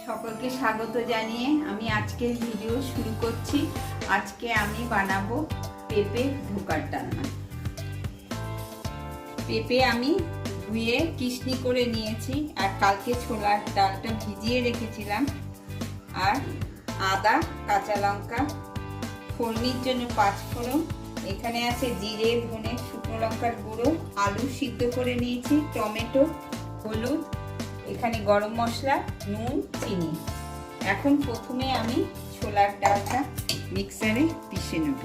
সকলকে স্বাগত জানিয়ে আমি আজকের ভিডিও শুরু করছি। আজকে আমি বানাবো পেঁপে ধোকার ডালনা। পেঁপে আমি ধুয়ে কিশনি করে নিয়েছি, আর কালকে ছোলার ডালটা ভিজিয়ে রেখেছিলাম। আর আদা, কাঁচা লঙ্কা, ফোড়নির জন্য 5 ফোড়ন, এখানে আছে জিরে, ধনে, শুকনো লঙ্কার গুঁড়ো, আলু সিদ্ধ করে নিয়েছি, টমেটো, হলুদ, এখানে গরম মশলা, নুন, চিনি। এখন প্রথমে আমি ছোলার ডালটা মিক্সারে পিষে নেব।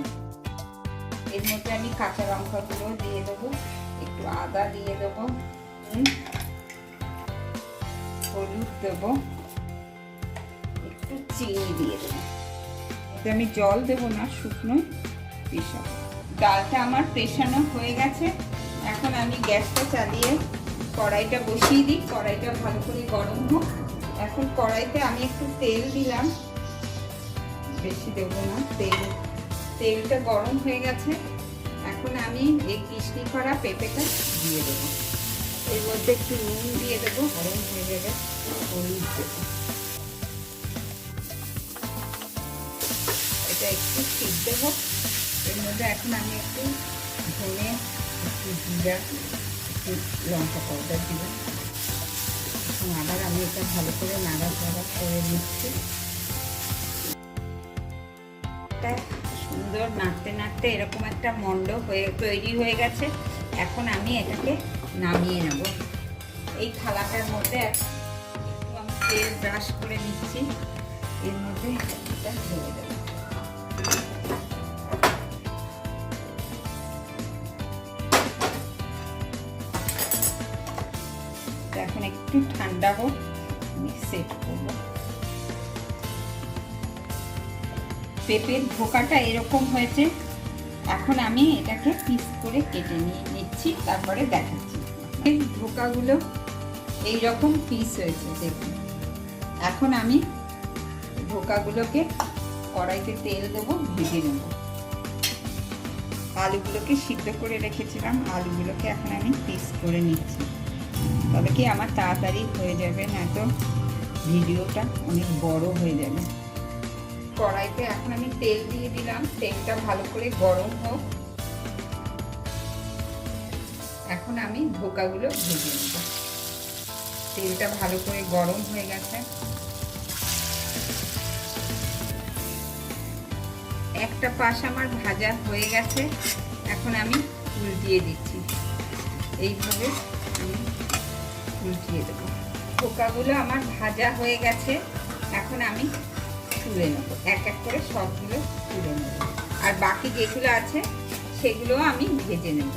এর মধ্যে আমি কাঁচা লঙ্কাগুলো দিয়ে দেবো, একটু আদা দিয়ে দেবো, হলুদ দেবো, একটু চিনি দিয়ে দেবো। এতে আমি জল দেবো না, শুকনো পেশাবো। ডালটা আমার পেশানো হয়ে গেছে। এখন আমি গ্যাসটা চালিয়ে কড়াইটা বসিয়ে দিই। কড়াইটা ভালো করে গরম হোক। এখন কড়াইতে আমি একটু তেল দিলাম, বেশি দেবো না। তেলটা গরম হয়ে গেছে। এখন আমি এই কিশনি করা পেঁপেটা দিয়ে দেবো। এর মধ্যে একটু নুন দিয়ে দেবো, গরম হয়ে যাবে। হলুদ দেবো, এটা একটু সিদ্ধ হোক। এর মধ্যে এখন আমি একটু ধনে, একটু জিরা, একটু লঙ্কা পাউডার দিলাম। এখন আবার আমি এটা ভালো করে নাড়াচাড়া করে নিচ্ছি। এটা সুন্দর নাড়তে নাড়তে এরকম একটা মন্ড তৈরি হয়ে গেছে। এখন আমি এটাকে নামিয়ে নেব। এই থালাটার মধ্যে একটু আমি তেল ব্রাশ করে নিচ্ছি। এর মধ্যে এটা ঢেলে দেবো। এখন একটু ঠান্ডা হোক, আমি সেট করবো। পেঁপের ধোকাটা এরকম হয়েছে। এখন আমি এটাকে পিস করে কেটে নিচ্ছি, তারপরে দেখাচ্ছি। এই ধোকাগুলো এইরকম পিস হয়েছে দেখুন। এখন আমি ধোকাগুলোকে কড়াইতে তেল দেবো, ভেজে নেব। আলুগুলোকে সিদ্ধ করে রেখেছিলাম, আলুগুলোকে এখন আমি পিস করে নিচ্ছি। তবে কি আমার তাড়াতাড়ি হয়ে যাবে, না তো ভিডিওটা অনেক বড় হয়ে যাবে। কড়াইতে এখন আমি তেল দিয়ে দিলাম। তেলটা ভালো করে গরম হোক। এখন আমি ধোকাগুলো ভেজে নেব। তেলটা ভালো করে গরম হয়ে গেছে। একটা পাশ আমার ভাজা হয়ে গেছে। এখন আমি উল্টিয়ে দিচ্ছি। এইভাবে আমি উল্টিয়ে দেবো। ধোকাগুলো আমার ভাজা হয়ে গেছে। এখন আমি তুলে নেবো, এক এক করে সবগুলো তুলে নেব। আর বাকি যেগুলো আছে সেগুলো আমি ভেজে নেব।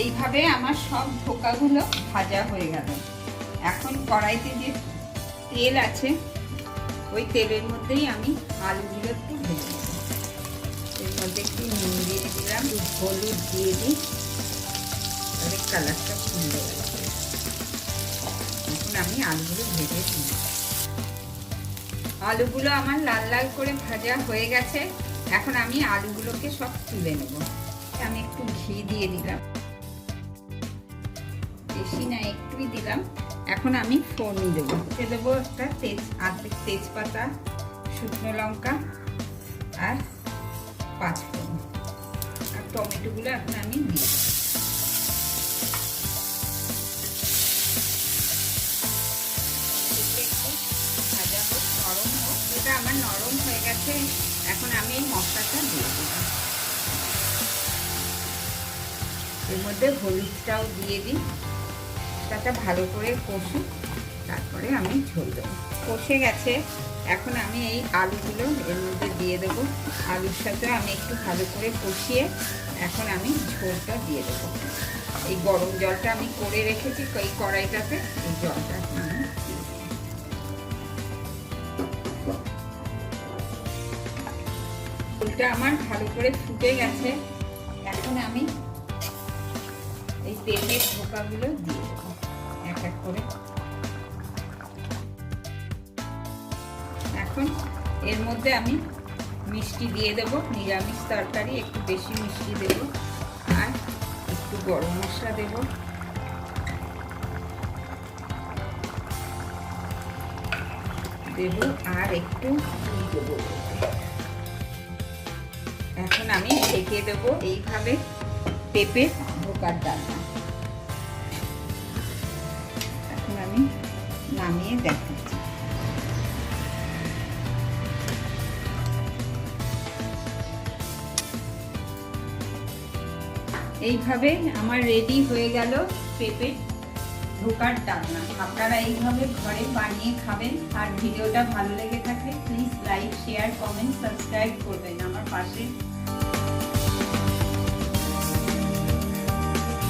এইভাবে আমার সব ধোকাগুলো ভাজা হয়ে গেল। এখন কড়াইতে যে তেল আছে, ওই তেলের মধ্যেই আমি আলুগুলো একটু ভেজে নেব। এর মধ্যে একটু নুন দিয়ে দিলাম, হলুদ দিয়ে দিই, তাহলে কালারটা সুন্দর আছে। এখন আমি আলুগুলো ভেজে নিই। আলুগুলো আমার লাল লাল করে ভাজা হয়ে গেছে। এখন আমি আলুগুলোকে সব তুলে নেব। আমি একটু ঘি দিয়ে দিলাম, বেশি না, একটুই দিলাম। এখন আমি ফোড়ন দেবো। দেবো একটা তেজপাতা, শুকনো লঙ্কা আর 5 ফোড়ন। আর টমেটোগুলো এখন আমি দিই। এটা আমার নরম হয়ে গেছে। এখন আমি এই মশলাটা দিয়ে দেব। এর মধ্যে হলুদটাও দিয়ে দিই। মশলাটা ভালো করে কষুক, তারপরে আমি ঝোল দেবো। কষে গেছে। এখন আমি এই আলুগুলো এর মধ্যে দিয়ে দেবো। আলুর সাথে আমি একটু ভালো করে কষিয়ে এখন আমি ঝোলটা দিয়ে দেবো। এই গরম জলটা আমি করে রেখেছি এই কড়াইটাতে, এই জলটা আমি ঝোলটা আমার ভালো করে ফুটে গেছে। এখন আমি এই পেঁপের ধোকাগুলো দিয়ে দেবো এক এক করে। এখন এর মধ্যে আমি মিষ্টি দিয়ে দেবো। নিরামিষ তরকারি, একটু বেশি মিষ্টি দেবো। আর একটু গরম মশলা দেবো। দেব আর একটু দেবো। এখন আমি ঢেকে দেবো এইভাবে পেঁপে ধোকার ডালনা। এখন আমি নামিয়ে দেখাচ্ছি। এইভাবে আমার রেডি হয়ে গেল পেঁপে ধোকার ডালনা। আপনারা এইভাবে ঘরে বানিয়ে খাবেন। আর ভিডিওটা ভালো লেগে থাকলে please like, share, comment, subscribe করবেন। আমার পাশে